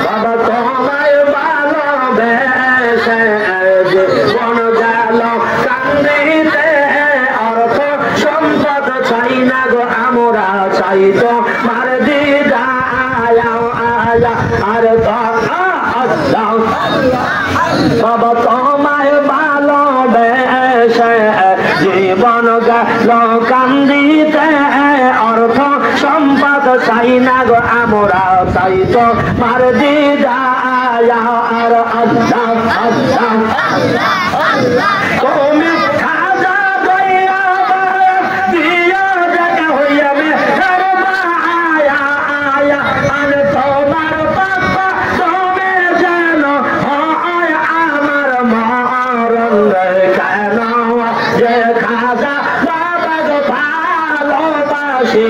বাবা তোমায় ভালোবেসে জীবন গেল কান্দিতে অর্থ সম্পদ চাই না গো আমরা চাই তো মার দিদা আয়া আর তো আল্লাহ বাবা তোমায় ভালোবেসে জীবন গেল কান্দিতে অর্থ সম্পদ চাই না গো আমরা চাই তো মার দিদা আর আল্লাহ তুমি খাজা দইয়া দিয়া জায়গা হইয়া মে আয়া আর তোমার বাবা তুমি জানো হয় আমার মরণ কেন যে খাজা বাবা গো ভালোবাসিলা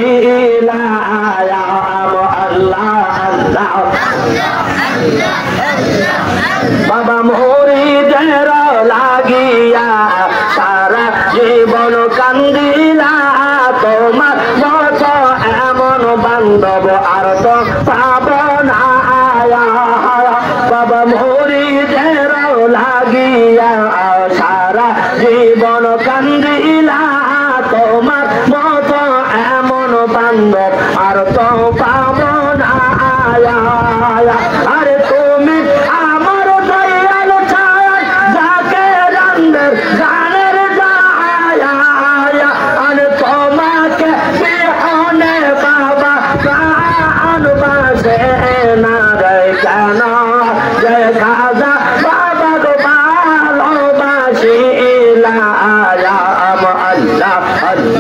আল্লাহ আল্লাহ বাবা মুরিদের লাগিয়া সারা জীবন কান্দিলা তোমার মতো এমন বান্ধব আর তো পাব না বাবা মুরিদের লাগিয়া সারা জীবন কান্দিলা তোমার মতো এমন বান্ধব আর তো পাব না আরে তুমি আমার দয়াল ছায় যাকে জানের যায় আরে তোমাকে বিহনে বাবা প্রাণ বাসে না রে কেন যে খাজা বাবা গো ভালোবাসিলা আল্লাহ আল্লাহ